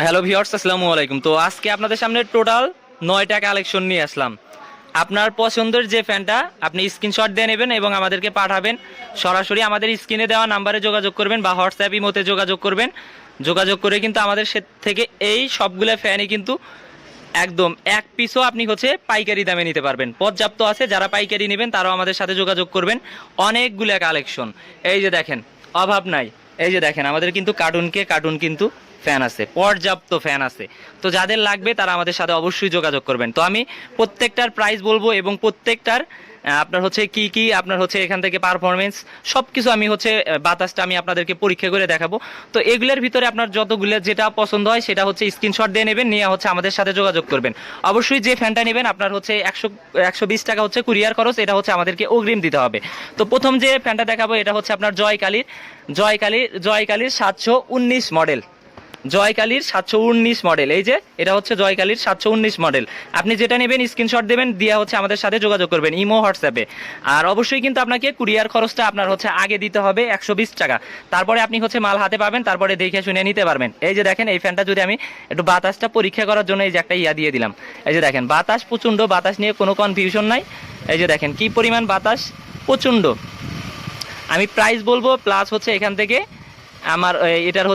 Hello viewers, আসসালামু আলাইকুম। তো আজকে আপনাদের সামনে টোটাল 9টা কালেকশন নিয়ে আসলাম। আপনার পছন্দের যে ফ্যানটা আপনি স্ক্রিনশট দিয়ে নেবেন এবং আমাদেরকে পাঠাবেন। সরাসরি আমাদের স্ক্রিনে দেওয়া নাম্বারে যোগাযোগ করবেন বা হোয়াটসঅ্যাপ ইমোতে যোগাযোগ করবেন। যোগাযোগ করে কিন্তু আমাদের থেকে এই সবগুলো ফ্যানই কিন্তু একদম এক পিসও আপনি পাইকারি দামে নিতে পারবেন। পর্যাপ্ত আছে, যারা পাইকারি নেবেন তারাও আমাদের সাথে যোগাযোগ করবেন। অনেকগুলো কালেকশন, এই যে দেখেন, অভাব নাই। এই যে দেখেন, আমাদের কিন্তু কার্টুন কিন্তু ফ্যান আছে, পর্যাপ্ত ফ্যান আছে। তো যাদের লাগবে তারা আমাদের সাথে অবশ্যই যোগাযোগ করবেন। তো আমি প্রত্যেকটার প্রাইস বলবো এবং প্রত্যেকটার আপনার কি আপনার এখান থেকে পারফরমেন্স সব কিছু আমি বাতাসটা আমি আপনাদেরকে পরীক্ষা করে দেখাবো। তো এগুলোর ভিতরে আপনার যতগুলো যেটা পছন্দ হয় সেটা স্ক্রিনশট দিয়ে নেবেন, নিয়ে আমাদের সাথে যোগাযোগ করবেন। অবশ্যই যে ফ্যানটা নেবেন আপনার 120 টাকা কুরিয়ার খরচ, এটা আমাদেরকে অগ্রিম দিতে হবে। তো প্রথম যে ফ্যানটা দেখাবো এটা আপনার জয়কালীর 719 মডেল। জয়কালীর 719 মডেল, এই যে এটা জয়কালীর 719 মডেল। আপনি যেটা নেবেন স্ক্রিনশট দেবেন, দিয়ে আমাদের সাথে যোগাযোগ করবেন ইমো হোয়াটসঅ্যাপে। আর অবশ্যই কিন্তু আপনাকে কুরিয়ার খরচটা আপনার আগে দিতে হবে 120 টাকা। তারপরে আপনি মাল হাতে পাবেন, তারপরে দেখে শুনে নিতে পারবেন। এই যে দেখেন, এই ফ্যানটা যদি আমি একটু বাতাসটা পরীক্ষা করার জন্য এই যে একটা দিয়ে দিলাম। এই যে দেখেন, বাতাস প্রচণ্ড, বাতাস নিয়ে কোনো কনফিউশন নাই। এই যে দেখেন কি পরিমাণ বাতাস, প্রচণ্ড। আমি প্রাইস বলবো প্লাস এখান থেকে আমার এটার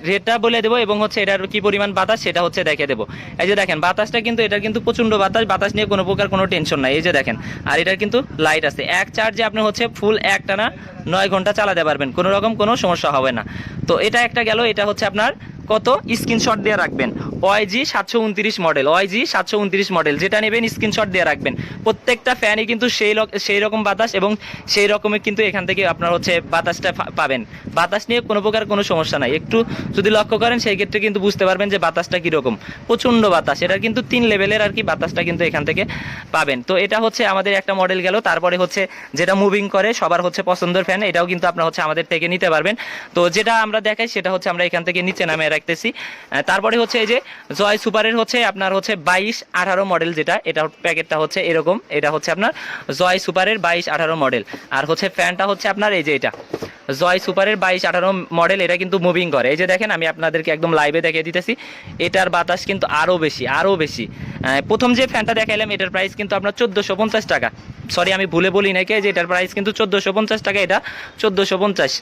রেটটা বলে দেবো এবং এটার কি পরিমাণ বাতাস সেটা দেখে দেবো। এই যে দেখেন, বাতাসটা কিন্তু এটার কিন্তু প্রচণ্ড বাতাস, বাতাস নিয়ে কোনো প্রকার কোনো টেনশন নাই। এই যে দেখেন, আর এটার কিন্তু লাইট আছে। এক চার্জে আপনি ফুল একটানা 9 ঘন্টা চালাতে পারবেন, কোনো রকম কোনো সমস্যা হবে না। তো এটা একটা গেল। এটা আপনার কত, স্ক্রিনশট দিয়ে রাখবেন। ওয়াইজি 729 মডেল, ওয়াইজি 729 মডেল যেটা নেবেন স্ক্রিনশট দিয়ে রাখবেন। প্রত্যেকটা ফ্যানই কিন্তু সেই রকম বাতাস এবং সেই রকমের কিন্তু এখান থেকে আপনার বাতাসটা পাবেন। বাতাস নিয়ে কোনো প্রকার কোনো সমস্যা নাই। একটু যদি লক্ষ্য করেন সেই ক্ষেত্রে কিন্তু বুঝতে পারবেন যে বাতাসটা কীরকম, প্রচণ্ড বাতাস। এটা কিন্তু 3 লেভেলের আর কি বাতাসটা কিন্তু এখান থেকে পাবেন। তো এটা আমাদের একটা মডেল গেল। তারপরে যেটা মুভিং করে সবার পছন্দের ফ্যান, এটাও কিন্তু আপনার আমাদের থেকে নিতে পারবেন। তো যেটা আমরা দেখাই সেটা আমরা এখান থেকে নিচে নামে রাখতেছি। তারপরে এই যে জয় সুপারের আপনার 22-18 মডেল, যেটা এটা প্যাকেটটা এরকম। এটা আপনার জয় সুপারের 22-18 মডেল। আর ফ্যানটা আপনার এই যে এটা জয় সুপারের 22-18 মডেল, এটা কিন্তু মুভিং করে। এই যে দেখেন, আমি আপনাদেরকে একদম লাইভে দেখিয়ে দিতেছি। এটার বাতাস কিন্তু আরও বেশি। প্রথম যে ফ্যানটা দেখাইলাম এটার প্রাইস কিন্তু আপনার 1450 টাকা। সরি, আমি ভুলে বলি নাকি, যে এটার প্রাইস কিন্তু 1450 টাকা, এটা 1450।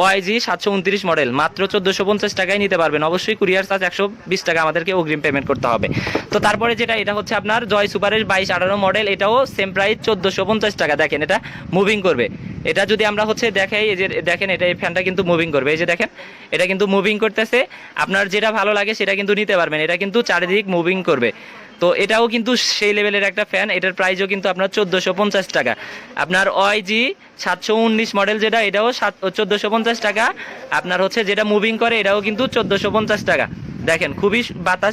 ওআইজি 729 মডেল মাত্র 1450 টাকায় নিতে পারবেন। অবশ্যই কুরিয়ার চার্জ 120 টাকা আমাদেরকে অগ্রিম পেমেন্ট করতে হবে। তো তারপরে যেটা এটা আপনার জয় সুপারের 22-18 মডেল, এটাও সেম প্রাইস 1450 টাকা। দেখেন, এটা মুভিং করবে। এটা যদি আমরা দেখাই, এই যে দেখেন, এটা এই ফ্যানটা কিন্তু মুভিং করবে। এই যে দেখেন, এটা কিন্তু মুভিং করতেছে। আপনার যেটা ভালো লাগে সেটা কিন্তু নিতে পারবেন। এটা কিন্তু চারিদিক মুভিং করবে। তো এটাও কিন্তু সেই লেভেলের একটা ফ্যান। এটার প্রাইসও কিন্তু আপনার 1450 টাকা। আপনার ওআইজি 719 মডেল যেটা, এটাও 1450 টাকা। আপনার যেটা মুভিং করে এটাও কিন্তু 1450 টাকা। দেখেন, খুবই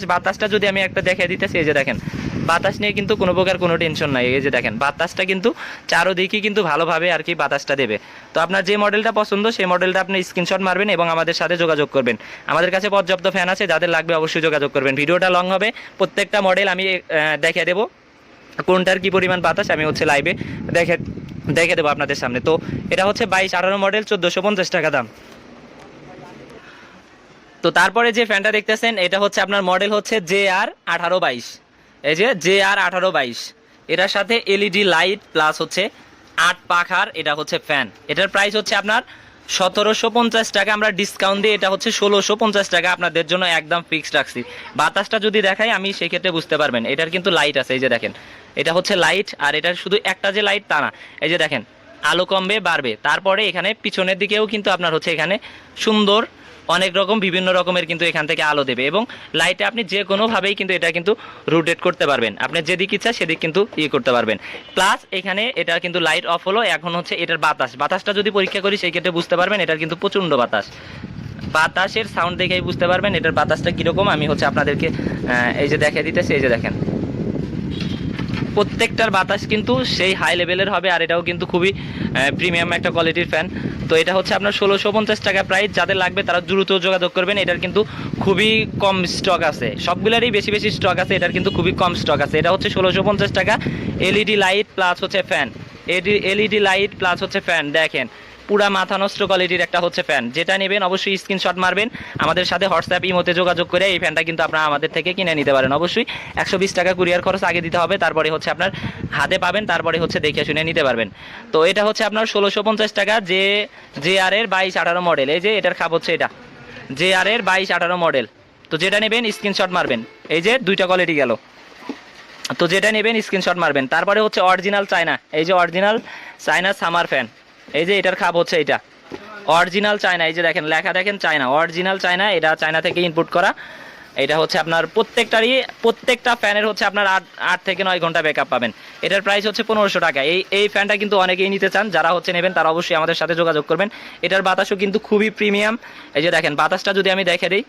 বাতাসটা যদি আমি একটা দেখে দিতেছি, এই যে দেখেন, বাতাস নিয়ে কিন্তু কোনো প্রকার কোনো টেনশন নাই। এই যে দেখেন, বাতাসটা কিন্তু চারোদিকই কিন্তু ভালোভাবে আর কি বাতাসটা দেবে। তো আপনার যে মডেলটা পছন্দ সেই মডেলটা আপনি স্ক্রিনশট মারবেন এবং আমাদের সাথে যোগাযোগ করবেন। আমাদের কাছে পর্যাপ্ত ফ্যান আছে, যাদের লাগবে অবশ্যই যোগাযোগ করবেন। ভিডিওটা লং হবে, প্রত্যেকটা মডেল আমি দেখে দেবো কোনটার কি পরিমাণ বাতাস, আমি লাইভে দেখে দেবো আপনাদের সামনে। তো এটা 22-18 মডেল, 1450 টাকা দাম। তো তারপরে যে ফ্যানটা দেখতেছেন এটা আপনার মডেল JR1822। এই যে JR1822, এটার সাথে এলইডি লাইট প্লাস 8 পাখার এটা ফ্যান। এটার প্রাইস আপনার 1750 টাকা। আমরা ডিসকাউন্ট দিয়ে এটা 1650 টাকা আপনাদের জন্য একদম ফিক্সড রাখছি। বাতাসটা যদি দেখাই আমি সেক্ষেত্রে বুঝতে পারবেন। এটার কিন্তু লাইট আছে, এই যে দেখেন, এটা লাইট। আর এটার শুধু একটা যে লাইট তা না, এই যে দেখেন, আলো কমবে বাড়বে। তারপরে এখানে পিছনের দিকেও কিন্তু আপনার এখানে সুন্দর অনেক রকম বিভিন্ন রকমের কিন্তু এখান থেকে আলো দেবে এবং লাইটে আপনি যে কোনোভাবেই কিন্তু এটা কিন্তু রোটেট করতে পারবেন। আপনি যেদিক ইচ্ছা সেদিক কিন্তু করতে পারবেন। প্লাস এখানে এটা কিন্তু লাইট অফ হলো। এখন এটার বাতাসটা যদি পরীক্ষা করি সেই ক্ষেত্রে বুঝতে পারবেন এটার কিন্তু প্রচণ্ড বাতাস। বাতাসের সাউন্ড দেখেই বুঝতে পারবেন এটার বাতাসটা কীরকম। আমি আপনাদেরকে এই যে দেখিয়ে দিতেছি। এই যে দেখেন, প্রত্যেকটার বাতাস কিন্তু সেই হাই লেভেলের হবে। আর এটাও কিন্তু খুবই প্রিমিয়াম একটা কোয়ালিটির ফ্যান। তো এটা আপনার 1650 টাকা প্রাইস। যাদের লাগবে তারা দ্রুত যোগাযোগ করবেন। এটার কিন্তু খুবই কম স্টক আছে, সবগুলোরই বেশি স্টক আছে, এটার কিন্তু খুবই কম স্টক আছে। এটা 1650 টাকা। LED light plus fan, LED light plus fan. দেখেন পুরা মাথা নষ্ট কোয়ালিটির একটা হচ্ছে ফ্যান, যেটা নেবেন অবশ্যই স্ক্রিনশট মারবেন, আমাদের সাথে হোয়াটসঅ্যাপ ইমোতে যোগাযোগ করে এই ফ্যানটা কিন্তু আপনারা আমাদের থেকে কিনে নিতে পারেন। অবশ্যই 120 টাকা কুরিয়ার খরচ আগে দিতে হবে, তারপরে হচ্ছে আপনার হাতে পাবেন, তারপরে হচ্ছে দেখে শুনে নিতে পারবেন। তো এটা হচ্ছে আপনার 1650 টাকা, জে আর এর 22-18 মডেল। এই যে এটার খাপ হচ্ছে এটা জে আর এর 22-18 মডেল। তো যেটা নেবেন স্ক্রিনশট মারবেন, এই যে দুইটা কোয়ালিটি গেল, তো যেটা নেবেন স্ক্রিনশট মারবেন। তারপরে হচ্ছে অরিজিনাল চায়না, এই যে অরিজিনাল চায়না সামার ফ্যান, এই যে এটার খাপ হচ্ছে এটা অরিজিনাল চায়না। এই যে দেখেন লেখা দেখেন চায়না, অরিজিনাল চায়না, এটা চায়না থেকে ইনপুট করা। এটা হচ্ছে আপনার প্রত্যেকটা ফ্যানের হচ্ছে আপনার 8 থেকে 9 ঘন্টা ব্যাকআপ পাবেন। এটার প্রাইস হচ্ছে 1500 টাকা। এই ফ্যানটা কিন্তু অনেকেই নিতে চান, যারা হচ্ছে নেবেন তারা অবশ্যই আমাদের সাথে যোগাযোগ করবেন। এটার বাতাসও কিন্তু খুবই প্রিমিয়াম। এই যে দেখেন বাতাসটা যদি আমি দেখে দিই,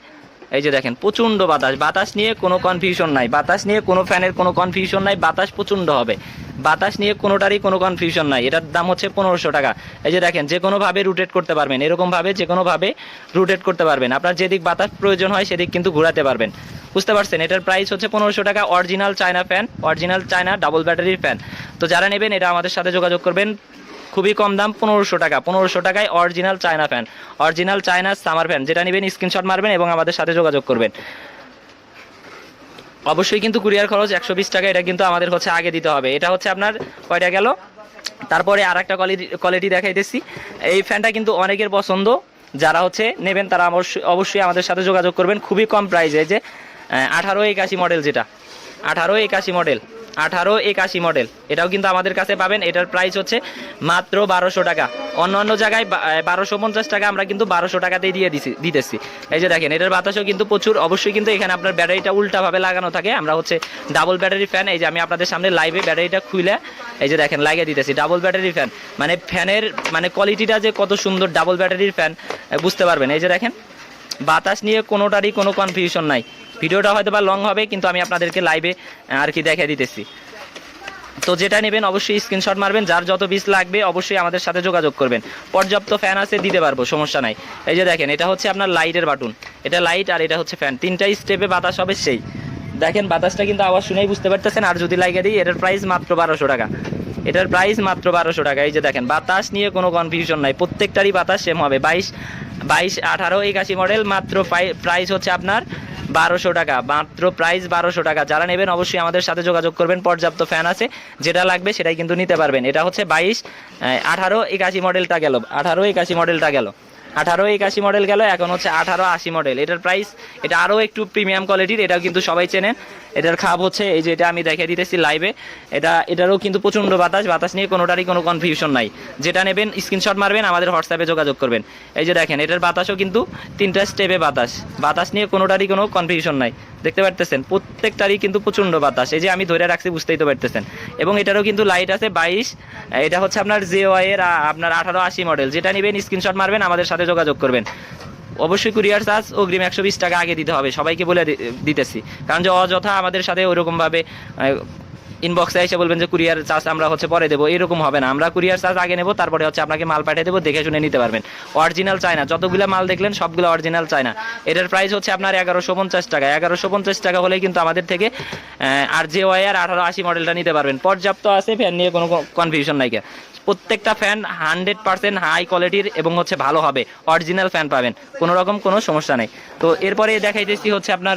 এই যে দেখেন প্রচণ্ড বাতাস, বাতাস নিয়ে কোনো কনফিউশন নাই, বাতাস নিয়ে কোনো ফ্যানের কোনো কনফিউশন নাই, বাতাস প্রচণ্ড হবে, বাতাস নিয়ে কোনোটারই কোনো কনফিউশন নাই। এটার দাম হচ্ছে 1500 টাকা। এই যে দেখেন যে কোনোভাবে রুটেট করতে পারবেন, এরকমভাবে যে কোনোভাবে রুটেট করতে পারবেন, আপনার যেদিক বাতাস প্রয়োজন হয় সেদিক কিন্তু ঘোরাতে পারবেন, বুঝতে পারছেন। এটার প্রাইস হচ্ছে 1500 টাকা, original China fan, original China double ব্যাটারির ফ্যান। তো যারা নেবেন এটা আমাদের সাথে যোগাযোগ করবেন, খুবই কম দাম 1500 টাকা। 1500 টাকায় original China fan, original China summer fan. যেটা নেবেন স্ক্রিনশট মারবেন এবং আমাদের সাথে যোগাযোগ করবেন। অবশ্যই কিন্তু কুরিয়ার খরচ 120 টাকা, এটা কিন্তু আমাদের হচ্ছে আগে দিতে হবে। এটা হচ্ছে আপনার কয়টা গেল, তারপরে আর একটা কোয়ালিটি দেখাইতেছি। এই ফ্যানটা কিন্তু অনেকের পছন্দ, যারা হচ্ছে নেবেন তারা অবশ্যই আমাদের সাথে যোগাযোগ করবেন। খুবই কম প্রাইসে, যে 1881 মডেল, যেটা 1881 মডেল, 1881 মডেল, এটাও কিন্তু আমাদের কাছে পাবেন। এটার প্রাইস হচ্ছে মাত্র 1200 টাকা। অন্য জায়গায় 1250 টাকা, আমরা কিন্তু 1200 টাকাতেই দিতেছি। এই যে দেখেন এটার বাতাসও কিন্তু প্রচুর। অবশ্যই কিন্তু এখানে আপনার ব্যাটারিটা উল্টাভাবে লাগানো থাকে, আমরা হচ্ছে ডাবল ব্যাটারি ফ্যান। এই যে আমি আপনাদের সামনে লাইভে ব্যাটারিটা খুলে এই যে দেখেন লাগিয়ে দিতেছি, ডাবল ব্যাটারি ফ্যান। মানে ফ্যানের মানে কোয়ালিটিটা যে কত সুন্দর, ডাবল ব্যাটারির ফ্যান বুঝতে পারবেন। এই যে দেখেন বাতাস নিয়ে কোনোটারই কোনো কনফিউশন নাই। ভিডিওটা হয়তো বা লং হবে, কিন্তু আমি আপনাদেরকে লাইভে আর কি দেখে দিতেছি। তো যেটা নেবেন অবশ্যই স্ক্রিনশট মারবেন, যার যত পিস লাগবে অবশ্যই আমাদের সাথে যোগাযোগ করবেন। পর্যাপ্ত ফ্যান আছে, দিতে পারবো, সমস্যা নাই। এই যে দেখেন এটা হচ্ছে আপনার লাইটের বাটন, এটা লাইট আর এটা হচ্ছে ফ্যান, তিনটাই স্টেপে বাতাস হবে। সেই দেখেন বাতাসটা কিন্তু আওয়াজ শুনেই বুঝতে পারতেছেন। আর যদি লাগিয়ে দিই, এটার প্রাইস মাত্র 1200 টাকা, এটার প্রাইস মাত্র 1200 টাকা। এই যে দেখেন বাতাস নিয়ে কোনো কনফিউশন নাই, প্রত্যেকটারই বাতাস সেম হবে। 1881 মডেল, মাত্র প্রাইস হচ্ছে আপনার 1200 টাকা, মাত্র প্রাইস 1200 টাকা। যারা নেবেন অবশ্যই আমাদের সাথে যোগাযোগ করবেন। পর্যাপ্ত ফ্যান আছে, যেটা লাগবে সেটাই কিন্তু নিতে পারবেন। এটা হচ্ছে 1881 মডেলটা গেল, 1881 মডেলটা গেল, 1881 মডেল গেল। এখন হচ্ছে 1880 মডেল। এটার প্রাইস, এটা আরও একটু প্রিমিয়াম কোয়ালিটির, এটাও কিন্তু সবাই চেনেন। এটার খাপ হচ্ছে এই যে, এটা আমি দেখিয়ে দিতেছি লাইভে। এটারও কিন্তু প্রচণ্ড বাতাস, বাতাস নিয়ে কোনোটারই কোনো কনফিউশন নাই। যেটা নেবেন স্ক্রিনশট মারবেন, আমাদের হোয়াটসঅ্যাপে যোগাযোগ করবেন। এই যে দেখেন এটার বাতাসও কিন্তু 3টা স্টেপে বাতাস, বাতাস নিয়ে কোনোটারই কোনো কনফিউশন নাই, দেখতে পারতেছেন প্রত্যেকটারই কিন্তু প্রচণ্ড বাতাস। এই যে আমি ধরে রাখছি, বুঝতেই তো পারতেছেন। এবং এটারও কিন্তু লাইট আছে 22, এটা হচ্ছে আপনার জেওয়াই এর আপনার 1880 মডেল। যেটা নেবেন স্ক্রিনশট মারবেন, আমাদের সাথে যোগাযোগ করবেন। অবশ্যই কুরিয়ার চার্জ অগ্রিম 120 টাকা আগে দিতে হবে, সবাইকে বলে দিতেছি। কারণ যে অযথা আমাদের সাথে ওইরকমভাবে ইনবক্সে এসে বলবেন যে কুরিয়ার চার্জ আমরা হচ্ছে পরে দেবো, এরকম হবে না। আমরা কুরিয়ার চার্জ আগে নেবো, তারপরে হচ্ছে আপনাকে মাল পাঠিয়ে দেবো, দেখে শুনে নিতে পারবেন। অরিজিনাল চায়না, যতগুলো মাল দেখলেন সবগুলো অরিজিনাল চায়না। এটার প্রাইস হচ্ছে আপনার 1150 টাকা। 1150 টাকা হলেই কিন্তু আমাদের থেকে আর যে ওয়ার 1880 মডেলটা নিতে পারবেন। পর্যাপ্ত আছে, ফ্যান নিয়ে কোনো কনফিউশন নাই। প্রত্যেকটা ফ্যান 100% হাই কোয়ালিটির এবং হচ্ছে ভালো হবে, অরিজিনাল ফ্যান পাবেন, কোনো রকম কোনো সমস্যা নেই। তো এরপরে দেখাইতেছি হচ্ছে আপনার,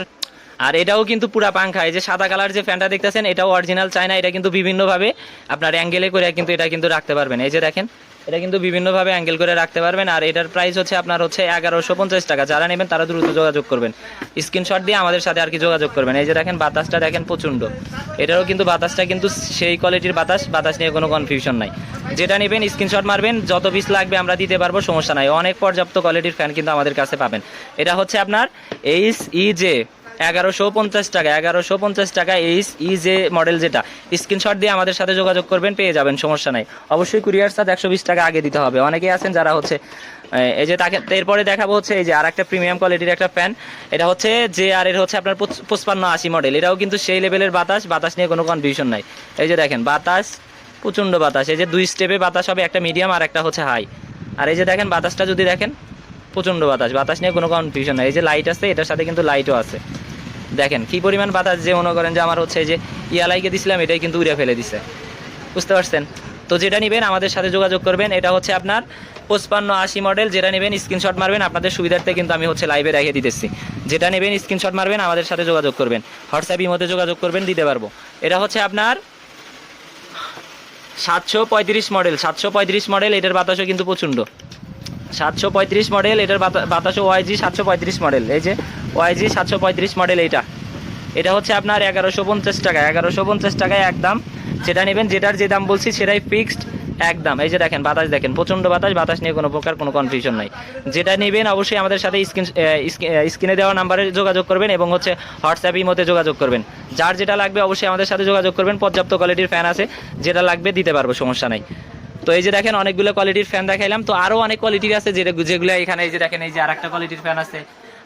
আর এটাও কিন্তু পুরা পাংখা। এই যে সাদা কালার যে ফ্যানটা দেখতেছেন, এটাও অরিজিনাল চায়না। এটা কিন্তু বিভিন্নভাবে আপনার অ্যাঙ্গেলে করে কিন্তু এটা কিন্তু রাখতে পারবেন। এই যে দেখেন এটা কিন্তু বিভিন্নভাবে অ্যাঙ্গেল করে রাখতে পারবেন। আর এটার প্রাইস হচ্ছে আপনার হচ্ছে 1150 টাকা। যারা নেবেন তারা দ্রুত যোগাযোগ করবেন, স্ক্রিনশট দিয়ে আমাদের সাথে আর কি যোগাযোগ করবেন। এই যে দেখেন বাতাসটা দেখেন প্রচণ্ড, এটারও কিন্তু বাতাসটা কিন্তু সেই কোয়ালিটির বাতাস, বাতাস নিয়ে কোনো কনফিউশন নাই। যেটা নেবেন স্ক্রিনশট মারবেন, যত পিস লাগবে আমরা দিতে পারবো, সমস্যা নাই। অনেক পর্যাপ্ত কোয়ালিটির ফ্যান কিন্তু আমাদের কাছে পাবেন। এটা হচ্ছে আপনার HEJ 1150 টাকা, 1150 টাকা HEJ মডেল। যেটা স্ক্রিনশট দিয়ে আমাদের সাথে যোগাযোগ করবেন, পেয়ে যাবেন, সমস্যা নাই। অবশ্যই কুরিয়ার চার্জ 120 টাকা আগে দিতে হবে। অনেকেই আছেন যারা হচ্ছে এই যে তাকে, এরপরে দেখাবো হচ্ছে এই যে আর একটা প্রিমিয়াম কোয়ালিটির একটা ফ্যান। এটা হচ্ছে JR এর হচ্ছে আপনার 5580 মডেল। এটাও কিন্তু সেই লেভেলের বাতাস, বাতাস নিয়ে কোনো কনফিউশন নাই। এই যে দেখেন বাতাস, প্রচণ্ড বাতাস। এই যে 2 স্টেপে বাতাস হবে, একটা মিডিয়াম আর একটা হচ্ছে হাই। আর এই যে দেখেন বাতাসটা যদি দেখেন, প্রচণ্ড বাতাস, বাতাস নিয়ে কোনো কনফিউশন নাই। এই যে লাইট আছে, এটার সাথে কিন্তু লাইটও আছে। দেখেন কি পরিমাণ বাতাস, যে মনে করেন যে আমার হচ্ছে এই যে লাগিয়ে দিছিলাম, এটাই কিন্তু উড়ে ফেলে দিছে, বুঝতে পারছেন। তো যেটা নেবেন আমাদের সাথে যোগাযোগ করবেন। এটা হচ্ছে আপনার 5580 মডেল, যেটা নেবেন স্ক্রিনশট মারবেন, আপনাদের সুবিধার্থে কিন্তু আমি হচ্ছে লাইভে রেখে দিতেছি। যেটা নেবেন স্ক্রিনশট মারবেন, আমাদের সাথে যোগাযোগ করবেন, হোয়াটসঅ্যাপ ইমোতে যোগাযোগ করবেন, দিতে পারবো। এটা হচ্ছে আপনার 735 মডেল, 735 মডেল, এটার বাতাসও কিন্তু প্রচণ্ড। 735 মডেল, এটার বাতাসও ওয়াইজি 735 মডেল, এই যে ওয়াইজি 735 মডেল। এটা হচ্ছে আপনার 1150 টাকা, 1150 টাকায় একদম। যেটা নেবেন, যেটার যে দাম বলছি সেটাই ফিক্সড একদম। এই যে দেখেন বাতাস, দেখেন প্রচণ্ড বাতাস, বাতাস নিয়ে কোনো প্রকার কোনো কনফিউশন নাই। যেটা নেবেন অবশ্যই আমাদের সাথে স্ক্রিনে দেওয়া নাম্বারে যোগাযোগ করবেন এবং হচ্ছে হোয়াটসঅ্যাপ ইমোতে যোগাযোগ করবেন। যার যেটা লাগবে অবশ্যই আমাদের সাথে যোগাযোগ করবেন। পর্যাপ্ত কোয়ালিটির ফ্যান আছে, যেটা লাগবে দিতে পারবো, সমস্যা নাই। তো এই যে দেখেন অনেকগুলো কোয়ালিটির ফ্যান দেখাইলাম, তো আরও অনেক কোয়ালিটির আছে যেগুলো এখানে, এই যে দেখেন এই যে আরেকটা কোয়ালিটির ফ্যান আছে,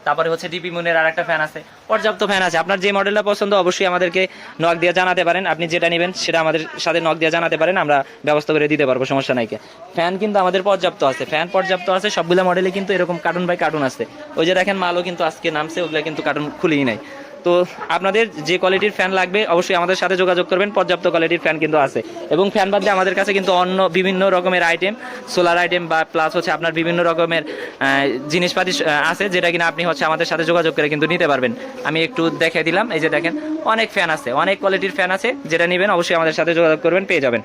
তারপরে হচ্ছে ডিপি মুনের আর একটা ফ্যান আছে, পর্যাপ্ত ফ্যান আছে। আপনার যে মডেলটা পছন্দ অবশ্যই আমাদেরকে নক দিয়ে জানাতে পারেন। আপনি যেটা নেবেন সেটা আমাদের সাথে নক দিয়ে জানাতে পারেন, আমরা ব্যবস্থা করে দিতে পারবো, সমস্যা নাই। ফ্যান কিন্তু আমাদের পর্যাপ্ত আছে, ফ্যান পর্যাপ্ত আছে, সবগুলো মডেলে কিন্তু এরকম কার্টুন বাই কার্টুন আছে। ওই যে দেখেন মালও কিন্তু আজকে নামছে, ওগুলো কিন্তু কার্টুন খুলেই নাই। তো আপনাদের যে কোয়ালিটির ফ্যান লাগবে অবশ্যই আমাদের সাথে যোগাযোগ করবেন, পর্যাপ্ত কোয়ালিটির ফ্যান কিন্তু আছে। এবং ফ্যান বাদ দিয়ে আমাদের কাছে কিন্তু অন্য বিভিন্ন রকমের আইটেম, সোলার আইটেম বা প্লাস হচ্ছে আপনার বিভিন্ন রকমের জিনিসপাতি আছে, যেটা কিনা আপনি হচ্ছে আমাদের সাথে যোগাযোগ করে কিন্তু নিতে পারবেন। আমি একটু দেখে দিলাম, এই যে দেখেন অনেক ফ্যান আছে, অনেক কোয়ালিটির ফ্যান আছে, যেটা নেবেন অবশ্যই আমাদের সাথে যোগাযোগ করবেন, পেয়ে যাবেন।